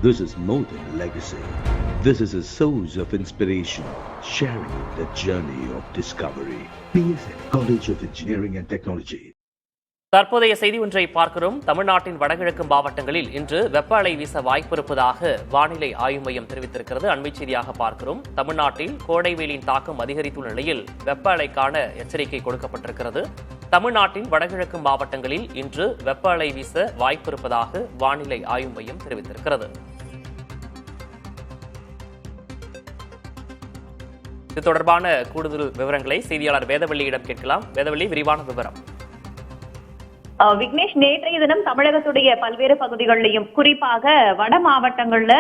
This is more than legacy. This is a source of inspiration, sharing the journey of discovery. PSN College of Engineering and Technology. தற்போதைய செய்தி ஒன்றை பார்க்கிறோம். தமிழ்நாட்டின் வடகிழக்கு மாவட்டங்களில் இன்று வெப்ப அலை வீச வாய்ப்பிருப்பதாக வானிலை ஆய்வு மையம் தெரிவித்திருக்கிறது. அண்மை செய்தியாக பார்க்கிறோம். தமிழ்நாட்டில் கோடை வெயிலின் தாக்கம் அதிகரித்துள்ள நிலையில் வெப்ப அலைக்கான எச்சரிக்கை கொடுக்கப்பட்டிருக்கிறது. தமிழ்நாட்டின் வடகிழக்கு மாவட்டங்களில் இன்று வெப்ப அலை வீச வாய்ப்பிருப்பதாக வானிலை ஆய்வு மையம் தெரிவித்திருக்கிறது. இது தொடர்பான கூடுதல் விவரங்களை செய்தியாளர் வேதவள்ளியிடம் கேட்கலாம். வேதவள்ளி, விரிவான விவரம். விக்னேஷ், நேற்றைய தினம் தமிழகத்துடைய பல்வேறு பகுதிகளிலும் குறிப்பாக வட மாவட்டங்கள்ல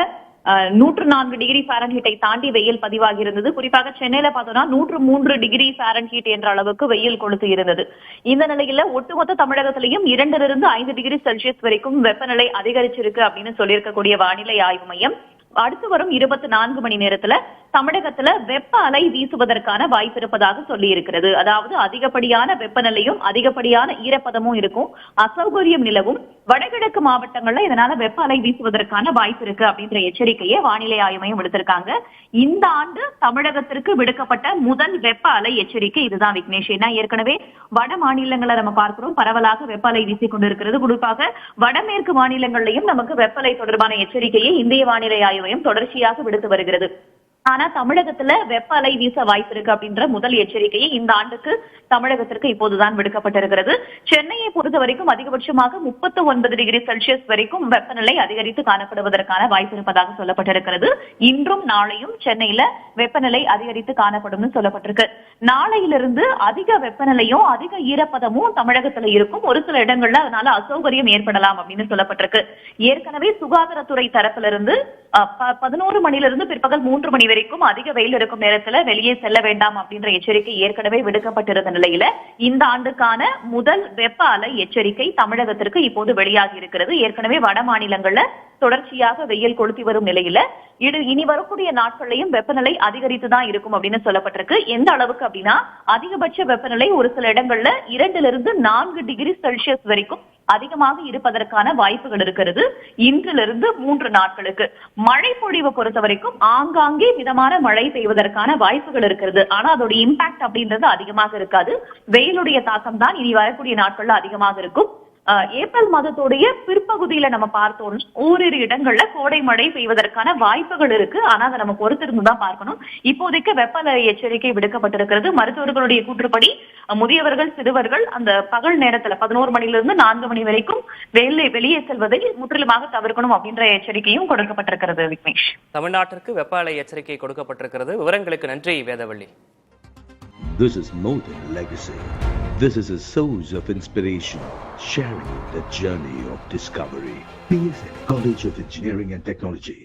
104 டிகிரி ஃபாரன்ஹீட்டை தாண்டி வெயில் பதிவாகி இருந்தது. குறிப்பாக சென்னையில பார்த்தோம்னா 103 டிகிரி ஃபாரன்ஹீட் என்ற அளவுக்கு வெயில் கொளுத்து இருந்தது. இந்த நிலையில ஒட்டுமொத்த தமிழகத்திலையும் 2 to 5 டிகிரி செல்சியஸ் வரைக்கும் வெப்பநிலை அதிகரிச்சிருக்கு அப்படின்னு சொல்லியிருக்கக்கூடிய வானிலை ஆய்வு மையம் அடுத்து வரும் 24 மணி நேரத்துல தமிழகத்துல வெப்ப அலை வீசுவதற்கான வாய்ப்பு இருப்பதாக சொல்லி இருக்கிறது. அதாவது அதிகப்படியான வெப்பநிலையும் அதிகப்படியான ஈரப்பதமும் இருக்கும், அசௌகரியம் நிலவும் வடகிழக்கு மாவட்டங்கள்ல இதனால வெப்ப அலை வீசுவதற்கான வாய்ப்பு இருக்கு அப்படின்ற எச்சரிக்கையை வானிலை ஆய்வு மையம் விடுத்திருக்காங்க. இந்த ஆண்டு தமிழகத்திற்கு விடுக்கப்பட்ட முதல் வெப்ப அலை எச்சரிக்கை இதுதான் விக்னேஷ். ஏன்னா ஏற்கனவே வட மாநிலங்களை நம்ம பார்க்கிறோம், பரவலாக வெப்ப அலை வீசிக் கொண்டிருக்கிறது. குறிப்பாக வடமேற்கு மாநிலங்களிலையும் நமக்கு வெப்ப அலை தொடர்பான எச்சரிக்கையை இந்திய வானிலை ஆய்வு மையம் தொடர்ச்சியாக விடுத்து வருகிறது. ஆனா தமிழகத்துல வெப்ப அலை வீச வாய்ப்பு இருக்கு அப்படின்ற முதல் எச்சரிக்கையை இந்த ஆண்டுக்கு தமிழகத்திற்கு இப்போதுதான் விடுக்கப்பட்டிருக்கிறது. சென்னையை பொறுத்த வரைக்கும் அதிகபட்சமாக 39 டிகிரி செல்சியஸ் வரைக்கும் வெப்பநிலை அதிகரித்து காணப்படுவதற்கான வாய்ப்பு இருப்பதாக சொல்லப்பட்டிருக்கிறது. இன்றும் நாளையும் சென்னையில வெப்பநிலை அதிகரித்து காணப்படும் சொல்லப்பட்டிருக்கு. நாளையிலிருந்து அதிக வெப்பநிலையும் அதிக ஈரப்பதமும் தமிழகத்துல இருக்கும். ஒரு சில இடங்கள்ல அதனால அசௌகரியம் ஏற்படலாம் அப்படின்னு சொல்லப்பட்டிருக்கு. ஏற்கனவே சுகாதாரத்துறை தரப்பிலிருந்து 11 மணிலிருந்து பிற்பகல் 3 மணி வரைக்கும் அதிக வெயில் இருக்கும் நேரத்துல வெளியே செல்ல வேண்டாம் அப்படின்ற எச்சரிக்கை ஏற்கனவே விடுக்கப்பட்டிருந்த நிலையில இந்த ஆண்டுக்கான முதல் வெப்ப அலை எச்சரிக்கை தமிழகத்திற்கு இப்போது வெளியாகி இருக்கிறது. ஏற்கனவே வட மாநிலங்கள்ல தொடர்ச்சியாக வெயில் கொளுத்தி வரும் நிலையில இனி வரக்கூடிய நாட்களையும் வெப்பநிலை அதிகரித்துதான் இருக்கும் அப்படின்னு சொல்லப்பட்டிருக்கு. எந்த அளவுக்கு அப்படின்னா அதிகபட்ச வெப்பநிலை ஒரு சில இடங்கள்ல 2 to 4 டிகிரி செல்சியஸ் வரைக்கும் அதிகமாக இருப்பதற்கான வாய்ப்புகள் இருக்கிறது. இன்றிலிருந்து 3 நாட்களுக்கு மழை பொழிவு பொறுத்த வரைக்கும் ஆங்காங்கே மிதமான மழை பெய்வதற்கான வாய்ப்புகள் இருக்கிறது. ஆனா அதோட இம்பாக்ட் அப்படின்றது அதிகமாக இருக்காது. வெயிலுடைய தாக்கம் தான் இனி வரக்கூடிய நாட்கள்ல அதிகமாக இருக்கும். ஏப்ரல் மாதத்துடைய பிற்பகுதியில நம்ம பார்த்தோம் ஓரிரு இடங்கள்ல கோடை மழை பெய்வதற்கான வாய்ப்புகள் இருக்கு. ஆனா அதை நம்ம பொறுத்திருந்துதான் பார்க்கணும். இப்போதைக்கு வெப்ப எச்சரிக்கை விடுக்கப்பட்டிருக்கிறது. மருத்துவர்களுடைய கூற்றுப்படி முதியவர்கள், சிறுவர்கள் அந்த பகல் நேரத்துல 11 மணிலிருந்து 4 மணி வரைக்கும் வெளியே செல்வதை முற்றிலுமாக தவிர்க்கணும் அப்படின்ற எச்சரிக்கையும் கொடுக்கப்பட்டிருக்கிறது. விக்னேஷ், தமிழ்நாட்டிற்கு வெப்ப அலை எச்சரிக்கை கொடுக்கப்பட்டிருக்கிறது. விவரங்களுக்கு நன்றி Vedavalli. This is more than legacy. This is a source of inspiration, sharing the journey of discovery. PSN College of Engineering and Technology.